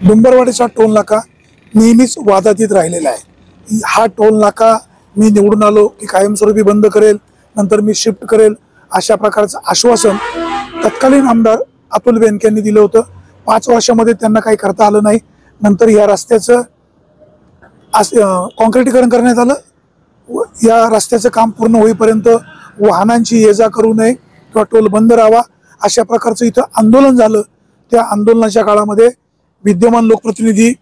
डुंबरवाडीचा toll नाका नेहमीच वादातीत राहिलेला आहे। हा टोल नाका मी निवडून आलो की कायमस्वरूपी बंद करेल, नंतर मी शिफ्ट करेल, अशा प्रकारचं आश्वासन तत्कालीन आमदार अतुल बेनके यांनी दिलं होतं। 5 वर्षामध्ये त्यांना काही करता आलं नाही। नंतर या रस्त्याचं कॉन्क्रिटीकरण करण्यात आलं। या रस्त्याचं काम पूर्ण होईपर्यंत वाहनांची ये जा करू नये किंवा टोल बंद राहावा अशा प्रकारचं इथं आंदोलन झालं। त्या आंदोलनाच्या काळामध्ये विद्यमान लोकप्रतिनिधी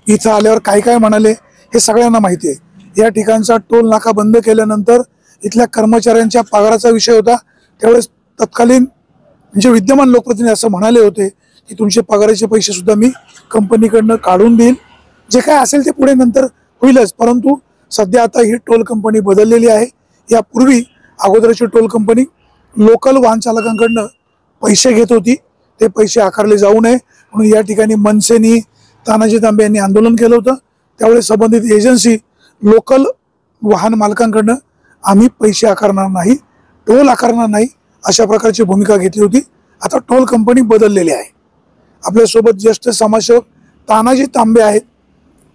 इथं आल्यावर काय काय म्हणाले हे सगळ्यांना माहिती आहे। या ठिकाणचा टोल नाका बंद केल्यानंतर इथल्या कर्मचाऱ्यांच्या पगाराचा विषय होता। त्यावेळेस तत्कालीन म्हणजे विद्यमान लोकप्रतिनिधी असं म्हणाले होते की तुमचे पगाराचे पैसे सुद्धा मी कंपनीकडनं काढून देईल, जे काय असेल ते पुढे नंतर होईलच। परंतु सध्या आता ही टोल कंपनी बदललेली आहे। यापूर्वी अगोदरची टोल कंपनी लोकल वाहन चालकांकडनं पैसे घेत होती, ते पैसे आकारले जाऊ नये म्हणून या ठिकाणी मनसेनी तानाजी तांबे यांनी आंदोलन केलं होतं। त्यावेळेस संबंधित एजन्सी लोकल वाहन मालकांकडनं आम्ही पैसे आकारणार नाही, टोल आकारणार नाही अशा प्रकारची भूमिका घेतली होती। आता टोल कंपनी बदललेली आहे। आपल्यासोबत ज्येष्ठ समाजसेवक तानाजी तांबे आहेत।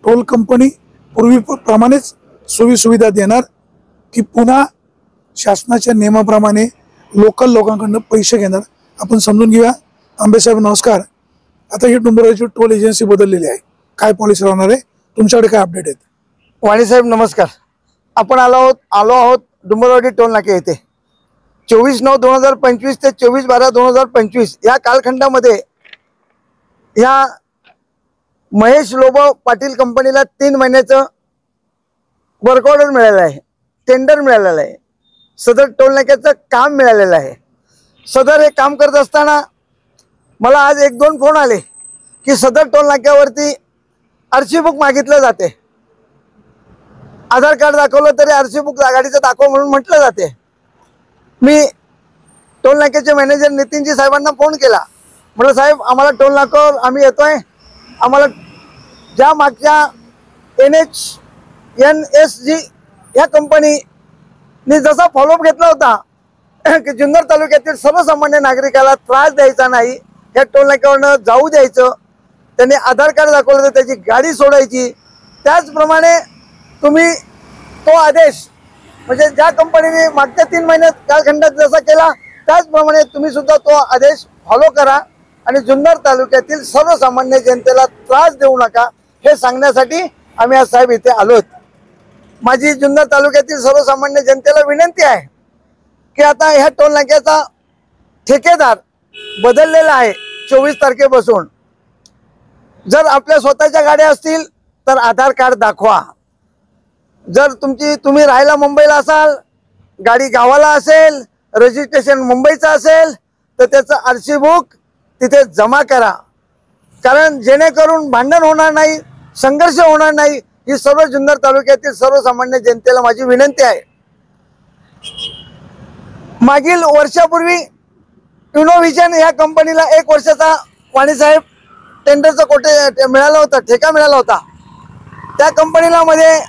टोल कंपनी पूर्वीप्रमाणेच सोयीसुविधा देणार की पुन्हा शासनाच्या नियमाप्रमाणे लोकल लोकांकडून पैसे घेणार, आपण समजून घेऊया। तांबे साहेब नमस्कार। आता ही डुंबरवाडीची टोल एजन्सी बदललेली आहे, काय पॉलिसी राहणार आहे, तुमच्याकडे काय अपडेट आहेत? वाणी साहेब नमस्कार। आपण आलो आहोत डुंबरवाडी टोल नाके येथे 24/9/2025 ते 24/12/2025 या कालखंडामध्ये या महेश लोबो पाटील कंपनीला 3 महिन्याचं वर्क ऑर्डर मिळालं आहे, टेंडर मिळालेलं आहे, सदर टोल नाक्याचं काम मिळालेलं आहे। सदर हे काम करत असताना मला आज 1-2 फोन आले की सदर टोल नाक्यावरती आरसी बुक मागितलं जाते। आधार कार्ड दाखवलं तरी आरसी बुक गाडीचं दाखव म्हणून म्हटलं जाते। मी टोल नाक्याचे मॅनेजर नितीनजी साहेबांना फोन केला, म्हटलं साहेब आम्हाला टोल नाक्यावर आम्ही येतोय, आम्हाला ज्या मागच्या NHNSG या कंपनीने जसा फॉलोअप घेतला होता की जुन्नर तालुक्यातील सर्वसामान्य नागरिकाला त्रास द्यायचा नाही, या टोल नाक्यावरनं जाऊ द्यायचं, त्यांनी आधार कार्ड दाखवलं तर त्याची गाडी सोडायची, त्याचप्रमाणे तुम्ही तो आदेश म्हणजे ज्या कंपनीने मागच्या 3 महिन्यात कालखंडात जसा केला त्याचप्रमाणे तुम्ही सुद्धा तो आदेश फॉलो करा आणि जुन्नर तालुक्यातील सर्वसामान्य जनतेला त्रास देऊ नका हे सांगण्यासाठी आम्ही आज साहेब इथे आलोत। माझी जुन्नर तालुक्यातील सर्वसामान्य जनतेला विनंती आहे की आता ह्या टोल नाक्याचा ठेकेदार बदललेला आहे 24 तारखेपासून। जर आपल्या स्वतःच्या गाड्या असतील तर आधार कार्ड दाखवा, जर तुम्ही राहायला मुंबईला असाल, गाडी गावाला असेल, रजिस्ट्रेशन मुंबईचं असेल तर त्याचं आरसी बुक तिथे जमा करा, कारण जेणेकरून भांडण होणार नाही, संघर्ष होणार नाही, ही सर्व जुन्नर तालुक्यातील सर्वसामान्य जनतेला माझी विनंती आहे। मागील वर्षापूर्वी इनोव्हिजन या कंपनीला 1 वर्षाचा वाणीसाहेब टेंडरचं कोटे मिळालं होतं, ठेका मिळाला होता। त्या कंपनीला मध्ये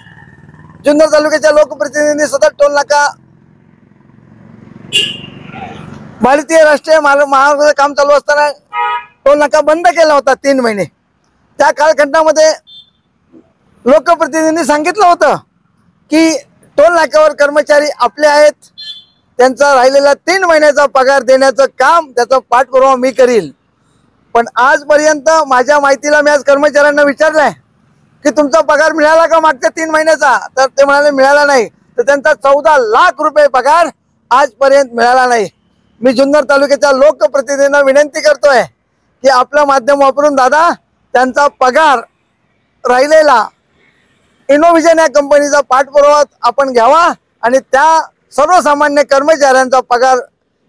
जुन्नर तालुक्याच्या लोकप्रतिनिधींनी सतत टोल नाका भारतीय राष्ट्रीय महामार्गाचं काम चालू असताना टोल नाका बंद केला होता 3 महिने। त्या कालखंडामध्ये लोकप्रतिनिधींनी सांगितलं होतं की टोल नाक्यावर कर्मचारी आपले आहेत, त्यांचा राहिलेला 3 महिन्याचा पगार देण्याचं काम त्याचा पाठपुरावा मी करील। पण आजपर्यंत माझ्या माहितीला मी आज कर्मचाऱ्यांना विचारलंय की तुमचा पगार मिळाला का मागच्या 3 महिन्याचा, तर ते म्हणाले मिळाला नाही, तर त्यांचा 14 लाख रुपये पगार आजपर्यंत मिळाला नाही। मी जुन्नर तालुक्याच्या लोकप्रतिनिधींना विनंती करतोय की आपलं माध्यम वापरून दादा त्यांचा पगार राहिलेला इनोव्हिजन या कंपनीचा पाठपुरावा आपण घ्यावा आणि त्या सर्वसामान्य कर्मचाऱ्यांचा पगार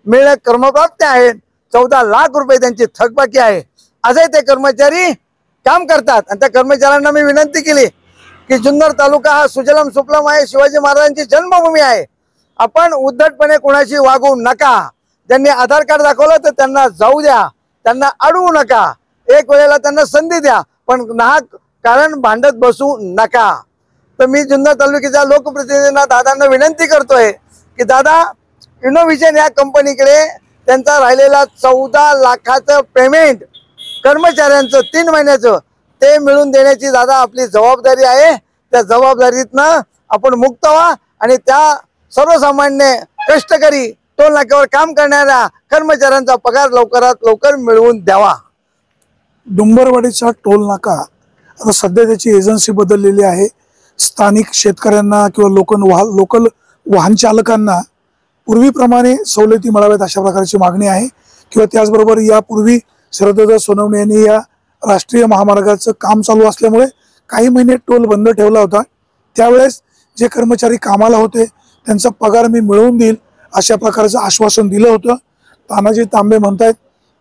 मिळणे कर्मप्राप्त आहे। 14 लाख रुपये त्यांची थकबाकी आहे, असे ते कर्मचारी काम करतात। आणि त्या कर्मचाऱ्यांना मी विनंती केली की जुन्नर तालुका हा सुजलम सुफलम आहे, शिवाजी महाराजांची जन्मभूमी आहे, आपण उद्धटपणे कोणाशी वागू नका। ज्यांनी आधार कार्ड दाखवलं तर त्यांना जाऊ द्या, त्यांना अडवू नका, एक वेळेला त्यांना संधी द्या, पण नाहक कारण भांडत बसू नका। तर मी जुन्नर तालुक्याच्या लोकप्रतिनिधींना दादांना विनंती करतोय की दादा इनोव्हिजन या कंपनीकडे त्यांचा राहिलेला 14 लाखाचं पेमेंट कर्मचाऱ्यांचं 3 महिन्याचं ते मिळवून देण्याची दादा आपली जबाबदारी आहे. त्या जबाबदारीतनं आपण मुक्त व्हा आणि त्या सर्वसामान्य कष्टकरी टोल नाक्यावर काम करणाऱ्या कर्मचाऱ्यांचा पगार लवकरात लवकर मिळवून द्यावा. डोंगरवाडीचा टोल नाका आता सध्या त्याची एजन्सी बदललेली आहे. स्थानिक शेतकऱ्यांना किंवा लोकल वाहन चालकांना पूर्वीप्रमाणे सवलती मिळाव्यात अशा प्रकारची मागणी आहे. किंवा त्याचबरोबर यापूर्वी शरददादा सोनवणे यांनी या राष्ट्रीय महामार्गाचं काम चालू असल्यामुळे काही महिने टोल बंद ठेवला होता. त्यावेळेस जे कर्मचारी कामाला होते त्यांचा पगार मी मिळवून देईल अशा प्रकारचं आश्वासन दिलं होतं. तानाजी तांबे म्हणतायत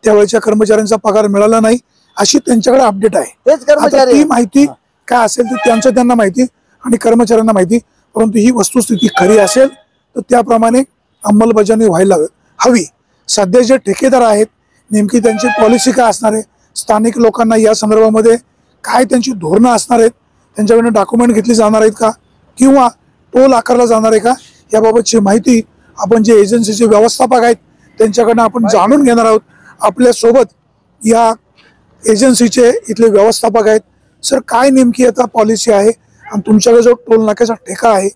त्यावेळेच्या कर्मचाऱ्यांचा पगार मिळाला नाही अशी त्यांच्याकडे अपडेट आहे. तेच कर्मचारी ती माहिती काय असेल ते त्यांना माहिती आणि कर्मचाऱ्यांना माहिती. परंतु ही वस्तुस्थिती खरी असेल तर त्याप्रमाणे अंमलबजावणी व्हायला हवी. सध्या जे ठेकेदार आहेत नेमकी त्यांची पॉलिसी काय असणार आहे, स्थानिक लोकांना या संदर्भामध्ये काय त्यांची धोरणं असणार आहेत, त्यांच्याकडून डॉक्युमेंट घेतली जाणार आहेत का किंवा टोल आकारला जाणार आहे का, याबाबतची माहिती आपण जे एजन्सीचे व्यवस्थापक आहेत त्यांच्याकडनं आपण जाणून घेणार आहोत. आपल्यासोबत या एजन्सीचे इथले व्यवस्थापक आहेत. सर, काय नेमकी आता पॉलिसी आहे आणि तुमच्याकडे जो टोल नाक्याचा ठेका आहे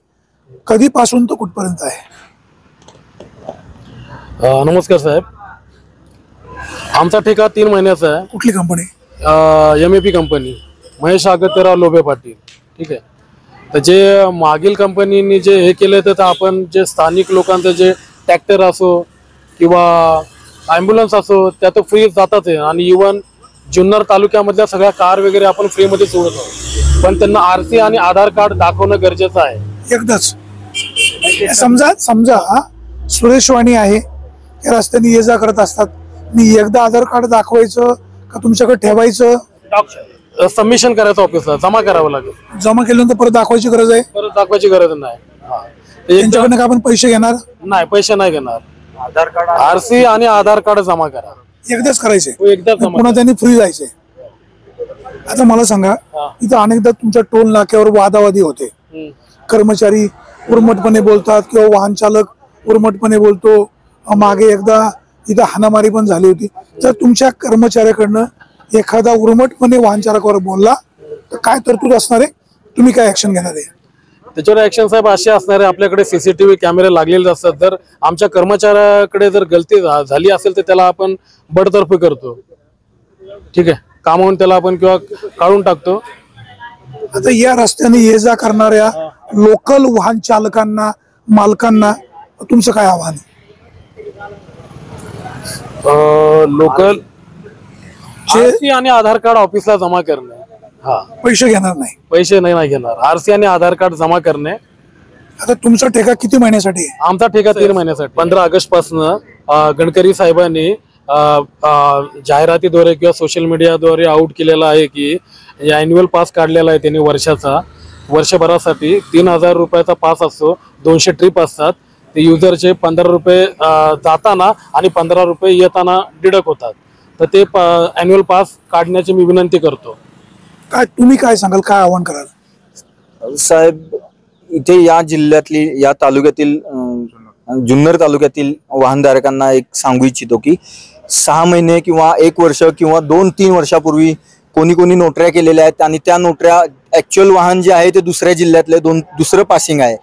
कधीपासून तो कुठपर्यंत आहे? नमस्कार साहेब, आमचा ठेका 3 महिन्याचा आहे. कुठली company? MAP company, Mahesh Agatyarao Lobhe Patil. ठीक आहे. तर जे मागील कंपनीने जे हे केलं तर आपण जे स्थानिक लोकांचं जे ट्रॅक्टर असो किंवा ॲम्ब्युलन्स असो त्यात फ्री जातात आहे. आणि इव्हन जुन्नर तालुक्यामधल्या सगळ्या कार वगैरे आपण फ्रीमध्ये सोडत आहोत. पण त्यांना RC आणि आधार कार्ड दाखवणं गरजेचं आहे. एकदाच समजा सुरेश वाणी आहे, या रस्त्याने ये जा करत असतात, मी एकदा आधार कार्ड दाखवायचं का तुमच्याकडे ठेवायचं? सबमिशन करायचं ऑफिसला, जमा करावं लागेल. जमा केल्यानंतर परत दाखवायची गरज आहे? परत दाखवायची गरज नाही. त्यांच्याकडनं का आपण पैसे घेणार? नाही, पैसे नाही घेणार. आधार कार्ड, RC आणि आधार कार्ड जमा करा. एकदाच करायचे, एकदा पुन्हा त्यांनी फ्री जायचे. आता मला सांगा, इथं अनेकदा तुमच्या टोल नाक्यावर वादावादी होते. कर्मचारी उर्मटपणे बोलतात किंवा वाहन चालक उर्मटपणे बोलतो. मागे एकदा इथं हाणामारी पण झाली होती. जर तुमच्या कर्मचाऱ्याकडनं एखादा उर्मटपणे वाहन चालकावर बोलला तर काय तरतूद असणार आहे? तुम्ही काय ऍक्शन घेणार आहे? त्याच्यावर ऍक्शन साहेब असे असणार आहे, आपल्याकडे CCTV कॅमेरे लागलेले असतात. जर आमच्या कर्मचाऱ्याकडे जर गलती झाली असेल तर त्याला आपण बडतर्फी करतो. ठीक आहे, कामावून त्याला आपण किंवा काढून टाकतो. आता या रस्त्याने ये जा करणाऱ्या लोकल वाहन चालकांना, मालकांना तुमचं काय आव्हान आहे? लोकल RC आणि आधार कार्ड ऑफिसला जमा करणे. पैसे घेणार नाही? पैसे नाही घेणार. RC आणि आधार कार्ड जमा करणे. आता तुमचा ठेका किती महिन्यासाठी आहे? आमचा ठेका 3 महिन्यासाठी. 15 ऑगस्ट पासून गडकरी साहेबांनी जाहिरातीद्वारे किंवा सोशल मीडियाद्वारे आउट केलेला आहे की ॲन्युअल पास काढलेला आहे त्यांनी वर्षभरासाठी. 3000 रुपयाचा पास असतो, 200 ट्रिप असतात. ते युजरचे 15 रुपये जाताना आणि 15 रुपये येताना डिडक्ट होतात. तर ते ॲन्युअल पास काढण्याची मी विनंती करतो. काय तुम्ही काय सांगाल, काय आव्हान कराल? साहेब, इथे या जिल्ह्यातली, या तालुक्यातील, जुन्नर तालुक्यातील वाहनधारकांना एक सांगू इच्छितो की 6 महिने किंवा 1 वर्ष किंवा 2-3 वर्षापूर्वी कोणी नोटऱ्या केलेल्या आहेत आणि त्या नोटऱ्या ऍक्च्युअल वाहन जे आहे ते दुसऱ्या जिल्ह्यातले दुसरं पासिंग आहे.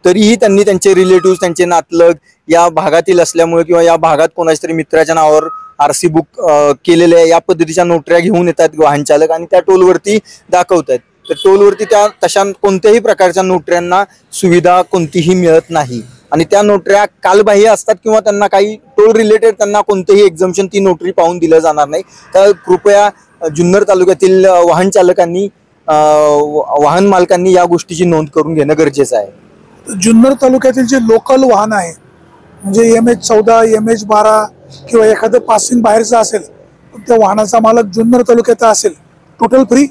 तरीही त्यांनी त्यांचे रिलेटिव्ह, त्यांचे नातलग या भागातील असल्यामुळे किंवा या भागात कोणाच्या तरी मित्राच्या नावावर RC बुक केलेले आहे, या पद्धतीच्या नोटऱ्या घेऊन येतात वाहन चालक आणि त्या टोलवरती दाखवतात. तर टोलवरती त्या तशा कोणत्याही प्रकारच्या नोटऱ्यांना सुविधा कोणतीही मिळत नाही आणि त्या नोटऱ्या कालबाह्य असतात किंवा त्यांना काही टोल रिलेटेड त्यांना कोणतेही एक्झम्पशन ती नोटरी पाहून दिलं जाणार नाही. तर कृपया जुन्नर तालुक्यातील वाहन चालकांनी, वाहन मालकांनी या गोष्टीची नोंद करून घेणं गरजेचं आहे. जुन्नर तालुक्यातील जे लोकल वाहन आहे म्हणजे MH14, MH12 किंवा एखादं पासिंग बाहेरचं असेल, त्या वाहनाचा मालक जुन्नर तालुक्याचा असेल, टोटल फ्री?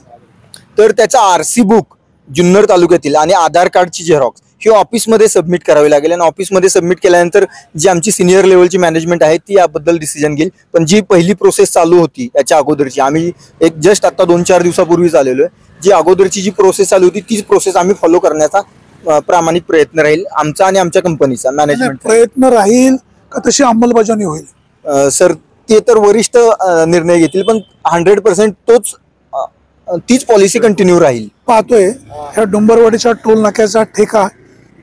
तर त्याचा RC बुक जुन्नर तालुक्यातील आणि आधार कार्डची झेरॉक्स ही ऑफिसमध्ये सबमिट करावी लागेल आणि ऑफिसमध्ये सबमिट केल्यानंतर जी आमची सिनियर लेवलची मॅनेजमेंट आहे ती याबद्दल डिसिजन घेईल. पण जी पहिली प्रोसेस चालू होती याच्या अगोदरची, आम्ही एक जस्ट आता 2-4 दिवसापूर्वीच आलेलो आहे, जी अगोदरची जी प्रोसेस चालू होती तीच प्रोसेस आम्ही फॉलो करण्याचा प्रामाणिक प्रयत्न राहील आमचा आणि आमच्या कंपनीचा. मॅनेजमेंट प्रयत्न राहील का तशी अंमलबजावणी होईल? सर, ते तर वरिष्ठ निर्णय घेतील, पण 100% तोच तीच पॉलिसी कंटिन्यू राहील? पाहतोय ह्या डोंबरवाडीच्या टोल नाक्याचा ठेका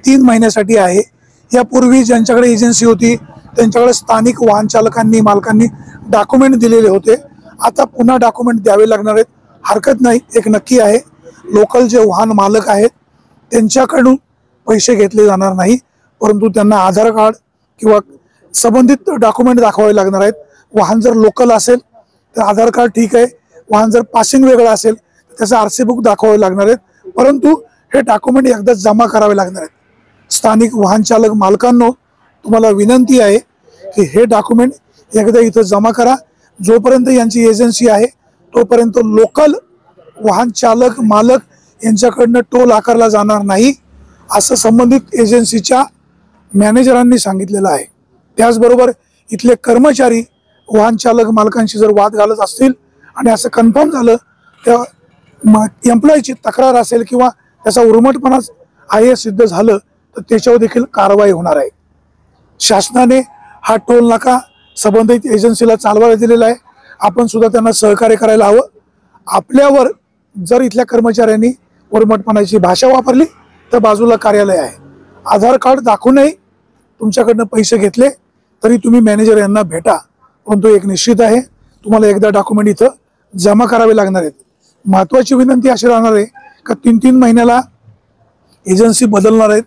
3 महिन्यासाठी आहे. यापूर्वी ज्यांच्याकडे एजन्सी होती त्यांच्याकडे स्थानिक वाहन चालकांनी मालकांनी डॉक्युमेंट दिलेले होते. आता पुन्हा डॉक्युमेंट द्यावे लागणार आहेत. हरकत नाही, एक नक्की आहे, लोकल जे वाहन मालक आहेत त्यांच्याकडून पैसे घेतले जाणार नाही, परंतु त्यांना आधार कार्ड किंवा संबंधित डॉक्युमेंट दाखवावे लागणार आहेत. वाहन जर लोकल असेल तर आधार कार्ड ठीक आहे, वाहन जर पासिंग वेगळं असेल तर त्याचं RC बुक दाखवावे लागणार आहेत, परंतु हे डॉक्युमेंट एकदा जमा करावे लागणार आहेत. स्थानिक वाहन चालक मालकांनो तुम्हाला विनंती आहे की हे डॉक्युमेंट एकदा इथं जमा करा. जोपर्यंत यांची एजन्सी आहे तोपर्यंत लोकल वाहन चालक मालक यांच्याकडनं टोल आकारला जाणार नाही असं संबंधित एजन्सीच्या मॅनेजरांनी सांगितलेलं आहे. त्याचबरोबर इथले कर्मचारी वाहन चालक मालकांशी जर वाद घालत असतील आणि असं कन्फर्म झालं त्या एम्प्लॉईची तक्रार असेल किंवा त्याचा उर्मटपणा आहे सिद्ध झालं तर त्याच्यावर देखील कारवाई होणार आहे. शासनाने हा टोल नाका संबंधित एजन्सीला चालवायला दिलेला आहे. आपण सुद्धा त्यांना सहकार्य करायला हवं. आपल्यावर जर इथल्या कर्मचाऱ्यांनी उर्मटपणाची भाषा वापरली तर बाजूला कार्यालय आहे. आधार कार्ड दाखवूनही तुमच्याकडनं पैसे घेतले तरी तुम्ही मॅनेजर यांना भेटा, परंतु एक निश्चित आहे, तुम्हाला एकदा डॉक्युमेंट इथं जमा करावे लागणार आहेत. महत्त्वाची विनंती अशी राहणार आहे का 3-3 महिन्याला एजन्सी बदलणार आहेत.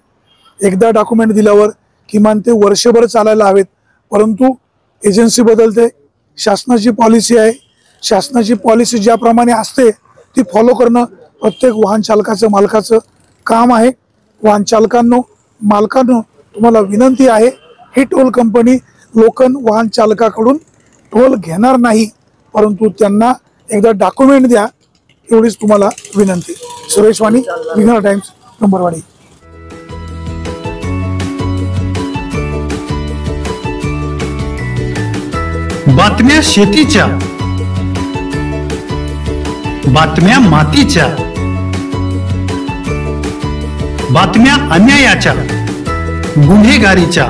एकदा डॉक्युमेंट दिल्यावर किमान ते वर्षभर चालायला हवेत, परंतु एजन्सी बदलते. शासनाची पॉलिसी आहे, शासनाची पॉलिसी ज्याप्रमाणे असते ती फॉलो करणं प्रत्येक वाहन चालकाचं मालकाचं काम आहे. वाहन चालकांनो मालकांनो तुम्हाला विनंती आहे, ही टोल कंपनी लोकल वाहन चालकाकडून टोल घेणार नाही, परंतु त्यांना एकदा डॉक्युमेंट द्या, एवढीच तुम्हाला विनंती. सुरेश वाणी, विघ्नर टाइम्स, डोंबरवाडी. बातम्या शेतीच्या, बातम्या मातीच्या, बातम्या अन्यायाच्या, गुन्हेगारीच्या,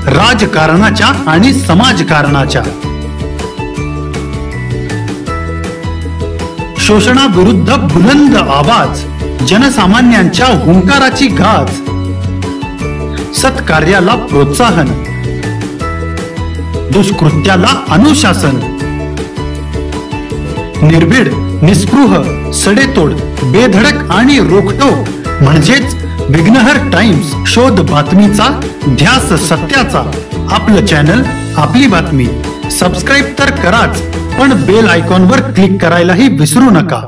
राजकारणाच्या आणि समाजकारणाच्या, शोषणाविरुद्ध बुलंद आवाज, जनसामान्यांच्या हुंकाराची गाज, सत्कार्याला प्रोत्साहन, दुष्कृत्याला अनुशासन, निर्भीड, निस्पृह, सडेतोड, बेधडक आणि रोखटोक म्हणजेच विघ्नहर टाइम्स. शोध बातमीचा, ध्यास सत्याचा. आपलं चॅनल, आपली बातमी. सबस्क्राईब तर कराच, पण बेल आयकॉनवर क्लिक करायलाही विसरू नका.